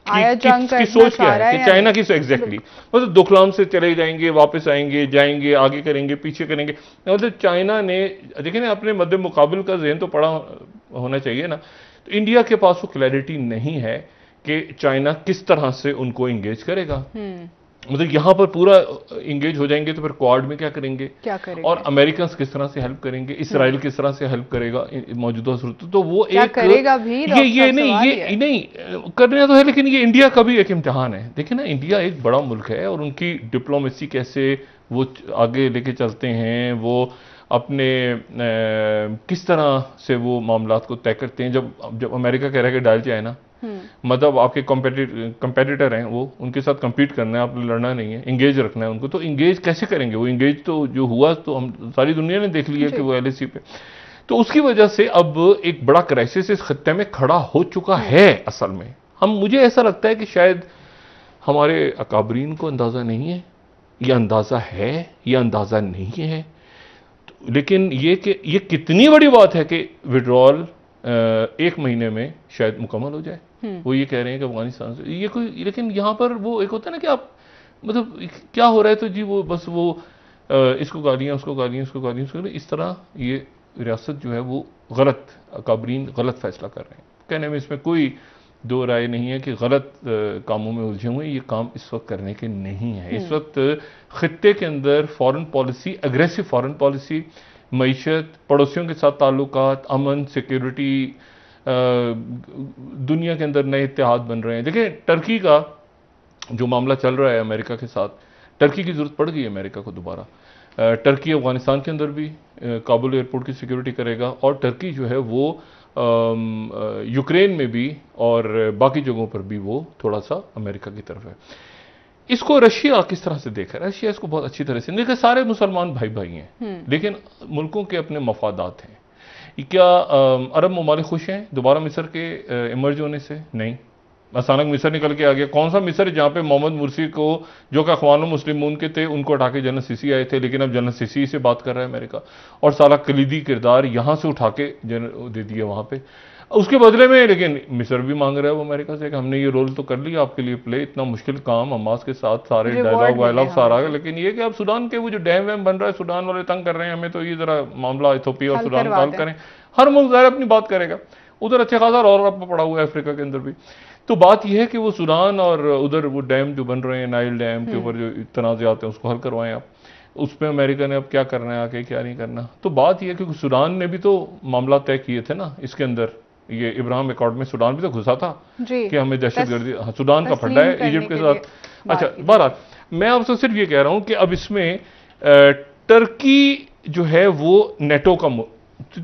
की सोच क्या है, कि चाइना की एग्जैक्टली, मतलब दुखलाम से चले जाएंगे, वापस आएंगे, जाएंगे, आगे करेंगे, पीछे करेंगे। मतलब चाइना ने, देखिए ना, अपने मद्दे मुकाबिल का ज़हन तो पड़ा होना चाहिए ना। तो इंडिया के पास वो क्लैरिटी नहीं है कि चाइना किस तरह से उनको इंगेज करेगा। मतलब यहां पर पूरा इंगेज हो जाएंगे तो फिर क्वाड में क्या करेंगे, और अमेरिकन किस तरह से हेल्प करेंगे, इसराइल किस तरह से हेल्प करेगा मौजूदा सूरत। तो वो एक करेगा भी, ये नहीं करना तो है, लेकिन ये इंडिया का भी एक इम्तिहान है। देखिए ना, इंडिया एक बड़ा मुल्क है और उनकी डिप्लोमेसी कैसे वो आगे लेके चलते हैं, वो अपने किस तरह से वो मामलात को तय करते हैं। जब अमेरिका कह रहा है कि डाल जाए ना, मतलब आपके कंपेटिटर हैं, वो उनके साथ compete करना है, आपने लड़ना नहीं है, इंगेज रखना है उनको। तो इंगेज कैसे करेंगे? वो इंगेज तो जो हुआ तो हम सारी दुनिया ने देख लिया कि वो LAC पे। तो उसकी वजह से अब एक बड़ा क्राइसिस इस खत्ते में खड़ा हो चुका है। असल में मुझे ऐसा लगता है कि शायद हमारे अकाबरीन को अंदाजा नहीं है, या अंदाजा है या अंदाजा नहीं है। लेकिन ये कि ये कितनी बड़ी बात है कि विड्रॉल 1 महीने में शायद मुकम्मल हो जाए। वो ये कह रहे हैं कि अफगानिस्तान से ये कोई, लेकिन यहाँ पर वो एक होता है ना कि आप मतलब क्या हो रहा है, तो जी वो बस वो इसको गालियाँ, उसको गालियाँ, उसको गालियाँ, उसको, इस तरह ये रियासत जो है वो गलत, अकाबरीन गलत फैसला कर रहे हैं। कहने में इसमें कोई दो राय नहीं है कि गलत कामों में उलझे हुए। ये काम इस वक्त करने के नहीं है। इस वक्त खित्ते के अंदर foreign policy, aggressive foreign policy, मईशत, पड़ोसियों के साथ ताल्लुकात, अमन, सिक्योरिटी, दुनिया के अंदर नए इत्तेहाद बन रहे हैं। देखिए टर्की का जो मामला चल रहा है अमेरिका के साथ, टर्की की जरूरत पड़ गई है अमेरिका को दोबारा। टर्की अफगानिस्तान के अंदर भी काबुल एयरपोर्ट की सिक्योरिटी करेगा, और टर्की जो है वो यूक्रेन में भी और बाकी जगहों पर भी वो थोड़ा सा अमेरिका की तरफ है। इसको रशिया किस तरह से देखा? रशिया इसको बहुत अच्छी तरह से देखा। सारे मुसलमान भाई भाई हैं, लेकिन मुल्कों के अपने मफादात हैं। क्या अरब ममालिक खुश हैं दोबारा मिस्र के इमर्ज होने से? नहीं। अचानक मिस्र निकल के आ गया। कौन सा मिस्र जहाँ पे मोहम्मद मुर्सी को, जो कि अख्वान मुस्लिमून के थे, उनको हटा के जनरल सीसी आए थे, लेकिन अब जनरल सीसी से बात कर रहा है अमेरिका, और सारा कलीदी किरदार यहाँ से उठा के दे दिया वहाँ पे उसके बदले में। लेकिन मिस्र भी मांग रहा है वो अमेरिका से कि हमने ये रोल तो कर लिया आपके लिए प्ले, इतना मुश्किल काम हमास के साथ, सारे डायलॉग वायलॉग सारा, लेकिन ये कि अब सूडान के वो जो डैम वैम बन रहा है, सूडान वाले तंग कर रहे हैं हमें, तो ये जरा मामला इथोपिया और सूडान का हल करें। हर मुल्क ज़ाहिर अपनी बात करेगा। उधर अच्छे खासा और पड़ा हुआ है अफ्रीका के अंदर भी। तो बात यह है कि वो सूडान और उधर वो डैम जो बन रहे हैं, नाइल डैम के ऊपर जो तनाज़ात हैं उसको हल करवाएं आप। उसमें अमेरिका ने अब क्या करना है आके, क्या नहीं करना। तो बात यह है कि सूडान ने भी तो मामला तय किए थे ना इसके अंदर, ये इब्राहिम अकॉर्ड में सूडान भी तो घुसा था कि हमें दहशतगर्दी, सूडान का फंडा है इजिप्ट के साथ। अच्छा, बहरहाल मैं आपसे सिर्फ ये कह रहा हूं कि अब इसमें टर्की जो है वो नेटो का,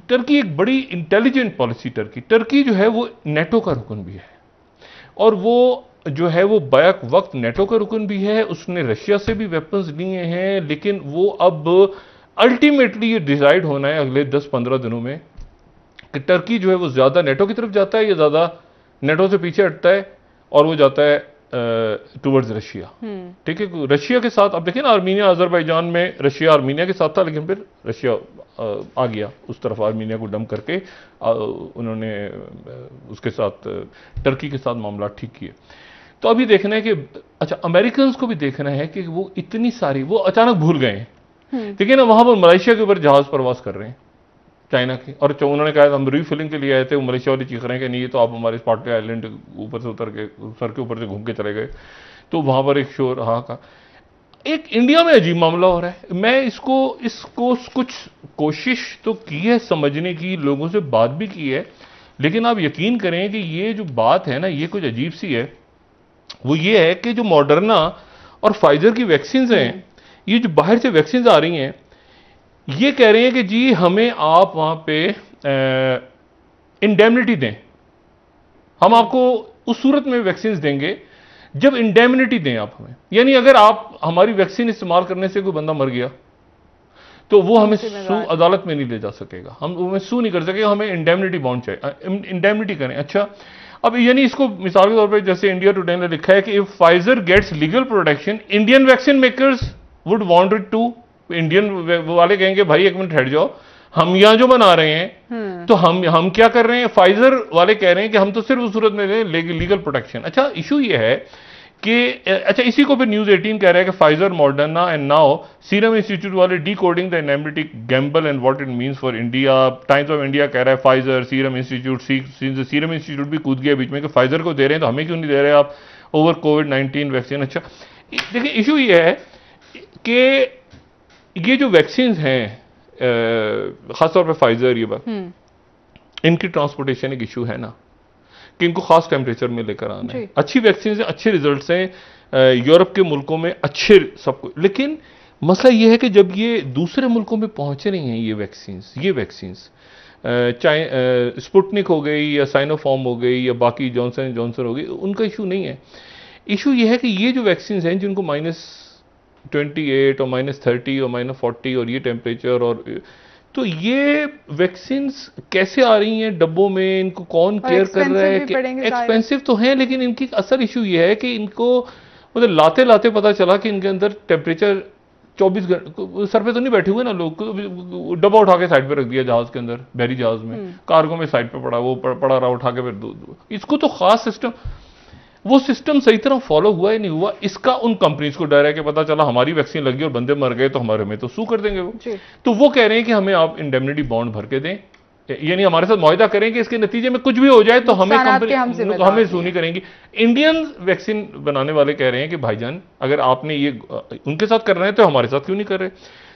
टर्की एक बड़ी इंटेलिजेंट पॉलिसी, टर्की जो है वो नेटो का रुकन भी है, और वो जो है वो बैक वक्त नेटो का रुकन भी है। उसने रशिया से भी वेपन्स लिए हैं, लेकिन वो अब अल्टीमेटली ये डिसाइड होना है अगले 10-15 दिनों में कि टर्की जो है वो ज्यादा नेटो की तरफ जाता है या ज्यादा नेटो से पीछे हटता है, और वो जाता है टुवर्ड्स रशिया। ठीक है, रशिया के साथ अब देखिए ना, आर्मीनिया अजरबैजान में रशिया आर्मीनिया के साथ था, लेकिन फिर रशिया आ गया उस तरफ, आर्मीनिया को डंप करके उन्होंने उसके साथ टर्की के साथ मामला ठीक किए। तो अभी देखना है कि अच्छा, अमेरिकन को भी देखना है कि वो इतनी सारी, वो अचानक भूल गए हैं। ठीक है ना, वहां पर मलेशिया के ऊपर जहाज प्रवास कर रहे हैं चाइना के, और उन्होंने कहा हम रीफिलिंग के लिए आए थे, वो मलेशिया वाले चीख रहे हैं कि नहीं ये तो आप हमारे स्पॉटली आइलैंड ऊपर से उतर के, सर के ऊपर से घूम के चले गए। तो वहां पर एक शोर हाँ का। एक इंडिया में अजीब मामला हो रहा है। मैं इसको कुछ कोशिश तो की है समझने की, लोगों से बात भी की है, लेकिन आप यकीन करें कि ये जो बात है ना, ये कुछ अजीब सी है। वो ये है कि जो मॉडर्ना और फाइजर की वैक्सीन हैं, ये जो बाहर से वैक्सीन आ रही हैं, ये कह रहे हैं कि जी हमें आप वहां पे इंडेमनिटी दें, हम आपको उस सूरत में वैक्सीन देंगे जब इंडेमनिटी दें आप हमें। यानी अगर आप हमारी वैक्सीन इस्तेमाल करने से कोई बंदा मर गया तो वो हमें अदालत में नहीं ले जा सकेगा, हम हमें सू नहीं कर सकेगा, हमें इंडेमनिटी बॉन्ड चाहिए, इंडेमनिटी करें। अच्छा, अब यानी इसको मिसाल के तौर पे जैसे इंडिया टुडे ने लिखा है कि if Pfizer gets legal protection Indian vaccine makers would want it too. Indian वाले कहेंगे भाई एक मिनट हट जाओ, हम यहां जो बना रहे हैं तो हम क्या कर रहे हैं। फाइजर वाले कह रहे हैं कि हम तो सिर्फ उस सूरत में लीगल प्रोटेक्शन। अच्छा, इशू ये है कि अच्छा, इसी को फिर न्यूज 18 कह रहा है कि Pfizer, Moderna and now Serum Institute वाले decoding the indemnity gamble and what it means for India. Times of India कह रहा है Pfizer, Serum Institute, Serum Institute भी कूद गया बीच में कि फाइजर को दे रहे हैं तो हमें क्यों नहीं दे रहे आप ओवर कोविड-19 वैक्सीन। अच्छा, देखिए इशू ये है कि ये जो वैक्सीन हैं खासतौर पर फाइजर, ये बात इनकी ट्रांसपोर्टेशन एक इशू है ना, कि इनको खास टेम्परेचर में लेकर आना है। अच्छी वैक्सीन है, अच्छे रिजल्ट्स हैं यूरोप के मुल्कों में, अच्छे सब कुछ, लेकिन मसला ये है कि जब ये दूसरे मुल्कों में पहुंच रही हैं ये वैक्सीन्स चाहे स्पुटनिक हो गई या साइनोफार्म हो गई या बाकी जॉनसन एंड जॉनसन हो गई, उनका इशू नहीं है। इशू ये है कि ये जो वैक्सीन्स हैं जिनको -28 और -30 और -40 और ये टेम्परेचर, और तो ये वैक्सीन्स कैसे आ रही हैं डब्बों में, इनको कौन केयर कर रहा है। एक्सपेंसिव तो हैं, लेकिन इनकी असल इशू ये है कि इनको मतलब लाते लाते पता चला कि इनके अंदर टेम्परेचर 24 घंटे, सर पे तो नहीं बैठे हुए ना लोग, डब्बा उठा के साइड पे रख दिया जहाज के अंदर, बहरी जहाज में, कार्गो में साइड पे पड़ा, वो पड़ा रहा उठा के फिर इसको तो खास सिस्टम, वो सिस्टम सही तरह फॉलो हुआ ही नहीं हुआ। इसका उन कंपनीज को डर है कि पता चला हमारी वैक्सीन लगी और बंदे मर गए तो हमारे में तो सू कर देंगे वो। तो वो कह रहे हैं कि हमें आप इंडेमनिटी बॉन्ड भर के दें, यानी हमारे साथ मुआहदा करें कि इसके नतीजे में कुछ भी हो जाए तो हमें कंपनी हमें सू नहीं करेंगी। इंडियन वैक्सीन बनाने वाले कह रहे हैं कि भाईजान अगर आपने ये उनके साथ कर रहे हैं तो हमारे साथ क्यों नहीं कर रहे।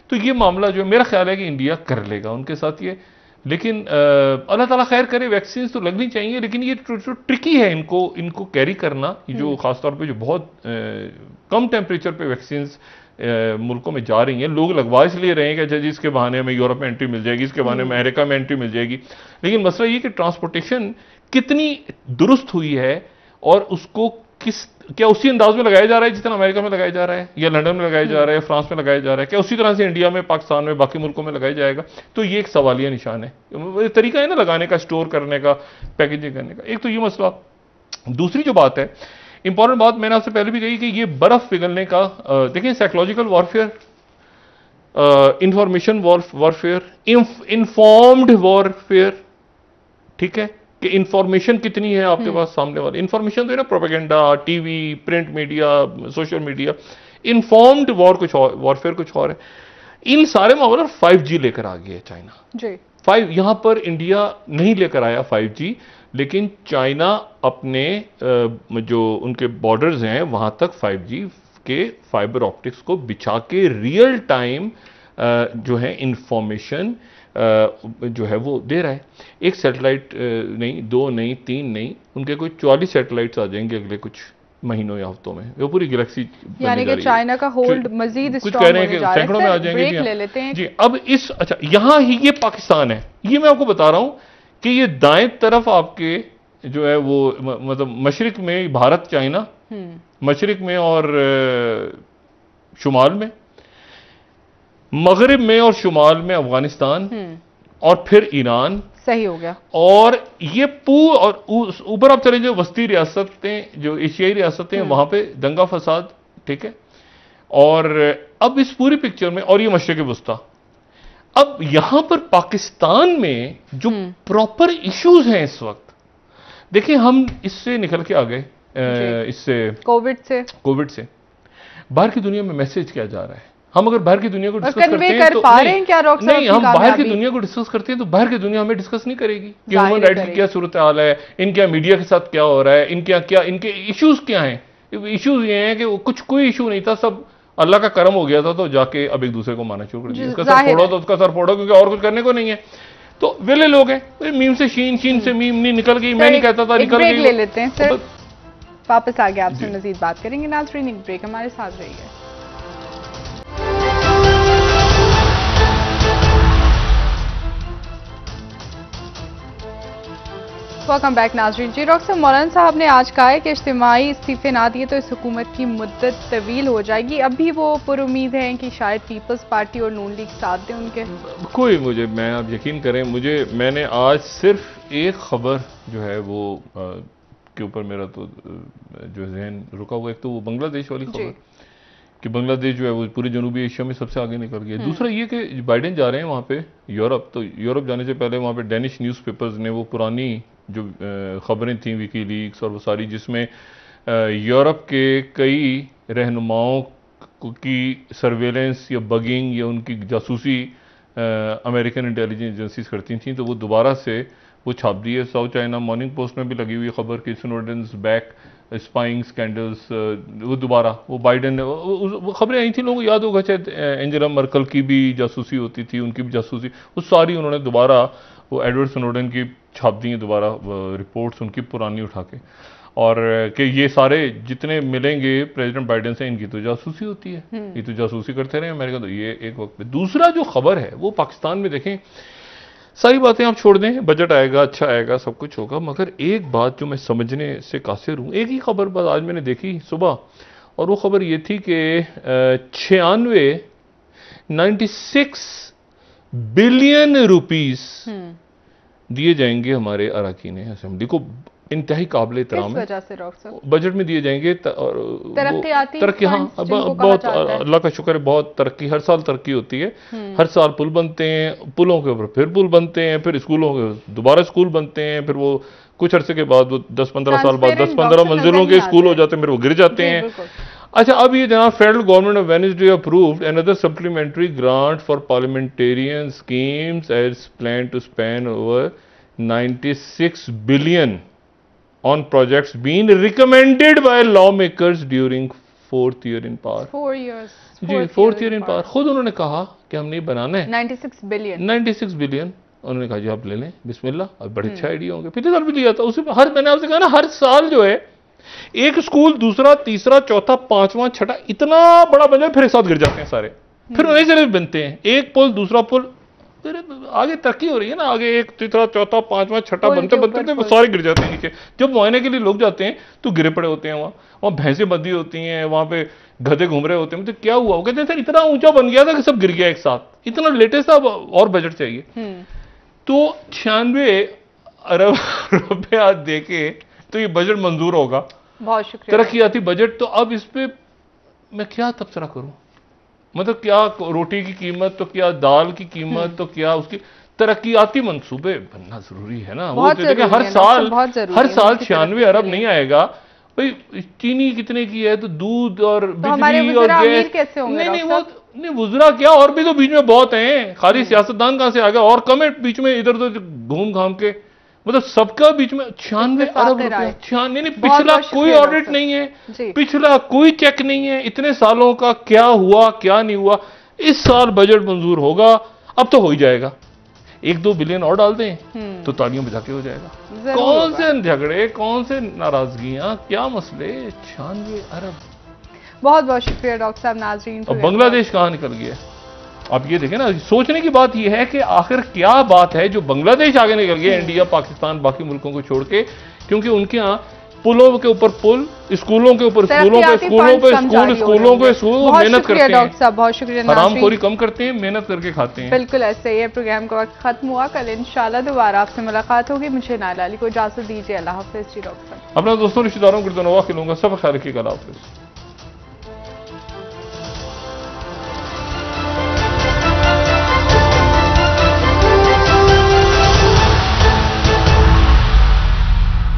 तो ये मामला जो मेरा ख्याल है कि इंडिया कर लेगा उनके साथ ये, लेकिन अल्लाह ताला खैर करे, वैक्सीन तो लगनी चाहिए, लेकिन ये ट्रिकी है इनको कैरी करना, जो खासतौर पे जो बहुत कम टेम्परेचर पे वैक्सीन मुल्कों में जा रही हैं। लोग लगवा इसलिए रहे हैं कि अच्छा जी इसके बहाने हमें यूरोप में एंट्री मिल जाएगी, इसके बहाने में अमेरिका में एंट्री मिल जाएगी, लेकिन मसला ये कि ट्रांसपोर्टेशन कितनी दुरुस्त हुई है और उसको क्या उसी अंदाज में लगाया जा रहा है जितना अमेरिका में लगाया जा रहा है या लंदन में लगाया जा रहा है, फ्रांस में लगाया जा रहा है, क्या उसी तरह से इंडिया में, पाकिस्तान में, बाकी मुल्कों में लगाया जाएगा। तो ये एक सवालिया निशान है, तरीका है ना लगाने का, स्टोर करने का, पैकेजिंग करने का। एक तो ये मसला। दूसरी जो बात है, इंपॉर्टेंट बात मैंने आपसे पहले भी कही कि ये बर्फ पिघलने का, देखिए psychological warfare, information warfare, informed warfare, ठीक है, कि इंफॉर्मेशन कितनी है आपके पास सामने वाली इंफॉर्मेशन, तो है ना propaganda, TV, print media, social media. Informed warfare कुछ और है। इन सारे मामलों में 5G लेकर आ गया है चाइना जी। यहां पर इंडिया नहीं लेकर आया 5G, लेकिन चाइना अपने जो उनके बॉर्डर्स हैं वहां तक 5G के फाइबर ऑप्टिक्स को बिछा के रियल टाइम जो है इंफॉर्मेशन जो है वो दे रहा है। एक सैटेलाइट नहीं, 2 नहीं, 3 नहीं, उनके कोई 44 सैटेलाइट्स आ जाएंगे अगले कुछ महीनों या हफ्तों में। वो पूरी गैलेक्सी यानी कि चाइना का होल्ड मजीद कुछ कह रहे हैं कि सैकड़ों में आ जाएंगे। ब्रेक ले लेते हैं जी। अब इस अच्छा यहां ही ये पाकिस्तान है, ये मैं आपको बता रहा हूं कि ये दाएं तरफ आपके जो है वो मतलब मशरिक में भारत चाइना, मशरिक में और शुमाल में, मगरिब में और शुमाल में अफगानिस्तान, और फिर ईरान। सही हो गया। और ये और ऊपर आप चले जो वस्ती रियासतें, जो एशियाई रियासतें हैं, वहां पे दंगा फसाद, ठीक है। और अब इस पूरी पिक्चर में, और ये मशरिक वस्ता, अब यहां पर पाकिस्तान में जो प्रॉपर इश्यूज हैं इस वक्त, देखिए हम इससे निकल के आ गए, इससे कोविड से बाहर की दुनिया में मैसेज क्या जा रहा है। हम अगर बाहर की दुनिया को डिस्कस करते हैं तो नहीं, हम बाहर की दुनिया को डिस्कस करते हैं तो बाहर की दुनिया हमें डिस्कस नहीं करेगी कि ह्यूमन राइट्स की क्या सूरत हाल है, इनके मीडिया के साथ क्या हो रहा है, इनके इश्यूज क्या हैं। इश्यूज ये हैं कि कुछ कोई इशू नहीं था, सब अल्लाह का करम हो गया था, तो जाके अब एक दूसरे को मारना शुरू कर दिया। इसका सर फोड़ो तो उसका सर फोड़ो, क्योंकि और कुछ करने को नहीं है। तो वेले लोग हैं, मीम से शीन, शीन से मीम नहीं निकल गई, मैं नहीं कहता था निकल गई। ले लेते हैं सर, वापस आगे आपसे मजीद बात करेंगे। नाज़रीन एक ब्रेक, हमारे साथ रहिए। वेलकम बैक नाज़रीन। जी डॉक्टर मौलाना साहब ने आज कहा है कि इज्तिमाई इस्तीफे ना दिए तो इस हुकूमत की मुद्दत तवील हो जाएगी। अभी वो पुरुम्मीद हैं कि शायद पीपल्स पार्टी और नून लीग साथ दें उनके। मैं आप यकीन करें, मैंने आज सिर्फ एक खबर जो है वो के ऊपर मेरा तो जो जहन रुका हुआ। एक तो वो बांग्लादेश वाली खबर कि बांग्लादेश जो है वो पूरे जनूबी एशिया में सबसे आगे निकल गया। दूसरा ये कि बाइडेन जा रहे हैं वहाँ पे यूरोप, तो यूरोप जाने से पहले वहाँ पे डेनिश न्यूज़पेपर्स ने वो पुरानी जो खबरें थी विकीलीक्स और वो सारी, जिसमें यूरोप के कई रहनुमाओं की सर्वेलेंस या बगिंग या उनकी जासूसी अमेरिकन इंटेलिजेंस एजेंसीज करती थी, तो वो दोबारा से वो छाप दी है। साउथ चाइना मॉर्निंग पोस्ट में भी लगी हुई खबर कि स्नोडेन्स बैक, स्पाइंग स्कैंडल्स, वो दोबारा वो बाइडेन वो खबरें आई थी, लोगों को याद होगा शायद एंजेला मर्कल की भी जासूसी होती थी, उनकी भी जासूसी, वो सारी उन्होंने दोबारा वो एडवर्ड स्नोडेन की छाप दी है दोबारा रिपोर्ट्स उनकी पुरानी उठा के, और कि ये सारे जितने मिलेंगे प्रेसिडेंट बाइडेन से इनकी तो जासूसी होती है, ये तो जासूसी करते रहे अमेरिका। तो ये एक वक्त पे। दूसरा जो खबर है वो पाकिस्तान में देखें, सारी बातें आप छोड़ दें, बजट आएगा, अच्छा आएगा, सब कुछ होगा, मगर एक बात जो मैं समझने से कासिर हूं, एक ही खबर बस आज मैंने देखी सुबह, और वो खबर ये थी कि 96 बिलियन रुपीस दिए जाएंगे हमारे अरकान असेंबली को। इंतहाई काबिल एहतराम है, बजट में दिए जाएंगे। तरक्की, हाँ बहुत अल्लाह का शुक्र है, बहुत तरक्की, हर साल तरक्की होती है। हर साल पुल बनते हैं, पुलों के ऊपर फिर पुल बनते हैं, फिर स्कूलों के दोबारा स्कूल बनते हैं, फिर वो कुछ अरसे के बाद वो 10-15 साल बाद 10-15 मंजिलों के स्कूल हो जाते हैं, फिर वो गिर जाते हैं। अच्छा, अब ये जनाब federal government of Wednesday approved another supplementary grant for parliamentarian schemes as plan to spend over 96 billion on projects being recommended by lawmakers during 4th year in power। 4 years जी, 4th year in power। खुद उन्होंने कहा कि हमने बनाना है 96 बिलियन। उन्होंने कहा जी आप ले लें, बिस्मिल्लाह, अब बड़े अच्छे आइडिया होंगे। पिछले साल भी लिया था, उसे मैंने आपसे कहा ना, हर साल जो है एक स्कूल दूसरा तीसरा चौथा पांचवा छठा इतना बड़ा बन जाए, फिर एक साथ गिर जाते हैं सारे, फिर नए सिरे बनते हैं, एक पुल दूसरा पुल, फिर आगे तरक्की हो रही है ना, आगे एक तीसरा चौथा पांचवा छठा बनते बनते वो सारे गिर जाते हैं नीचे। जब मुआयने के लिए लोग जाते हैं तो गिरे पड़े होते हैं, वहां भैंसें बंधी होती हैं, वहां पे गधे घूम रहे होते हैं। मतलब क्या हुआ? वो कहते हैं सर इतना ऊंचा बन गया था कि सब गिर गया एक साथ, इतना लेटेस्ट था, और बजट चाहिए। तो 96 अरब रुपया देके तो ये बजट मंजूर होगा, बहुत शुक्रिया, तरक्याती बजट। तो अब इस पे मैं क्या तबसरा करूं? मतलब क्या रोटी की कीमत, तो क्या दाल की कीमत, तो क्या उसकी तरक्याती मंसूबे बनना जरूरी है ना। वो देखिए हर साल 96 अरब नहीं आएगा भाई। चीनी कितने की है, तो दूध और बिजली और गैस कैसे होंगे? नहीं वुजरा क्या, और भी तो बीच में बहुत हैं, खाली सियासतदान कहां से आ गया, और कम है बीच में इधर उधर घूम घाम के। मतलब सबका बीच में 96 अरब रुपए, नहीं पिछला कोई ऑडिट नहीं है, पिछला कोई चेक नहीं है, इतने सालों का क्या हुआ क्या नहीं हुआ। इस साल बजट मंजूर होगा, अब तो हो ही जाएगा, 1-2 बिलियन और डाल दें तो तालियों बजा के हो जाएगा। कौन से झगड़े, कौन से नाराजगियां, क्या मसले, 96 अरब। बहुत बहुत शुक्रिया डॉक्टर साहब। नाज़रीन, अब बांग्लादेश कहां निकल गया? आप ये देखें ना, सोचने की बात यह है कि आखिर क्या बात है जो बांग्लादेश आगे निकल गया, इंडिया, पाकिस्तान, बाकी मुल्कों को छोड़ के, क्योंकि उनके यहाँ पुलों के ऊपर पुल, स्कूलों के ऊपर स्कूलों पे स्कूल, स्कूलों पे स्कूल, मेहनत करते हैं। डॉक्टर साहब बहुत शुक्रिया। हरामखोरी कम करते हैं, मेहनत करके खाते हैं। बिल्कुल ऐसे ही है। प्रोग्राम का वक्त खत्म हुआ, कल इंशाल्लाह दोबारा आपसे मुलाकात होगी। मुझे नाला अली को इजाजत दीजिए। अल्लाह हाफिज जी डॉक्टर साहब। अपने दोस्तों रिश्तेदारों को खिलूंगा, सब ख्याल रखिएगा। अल्लाह हाफिज।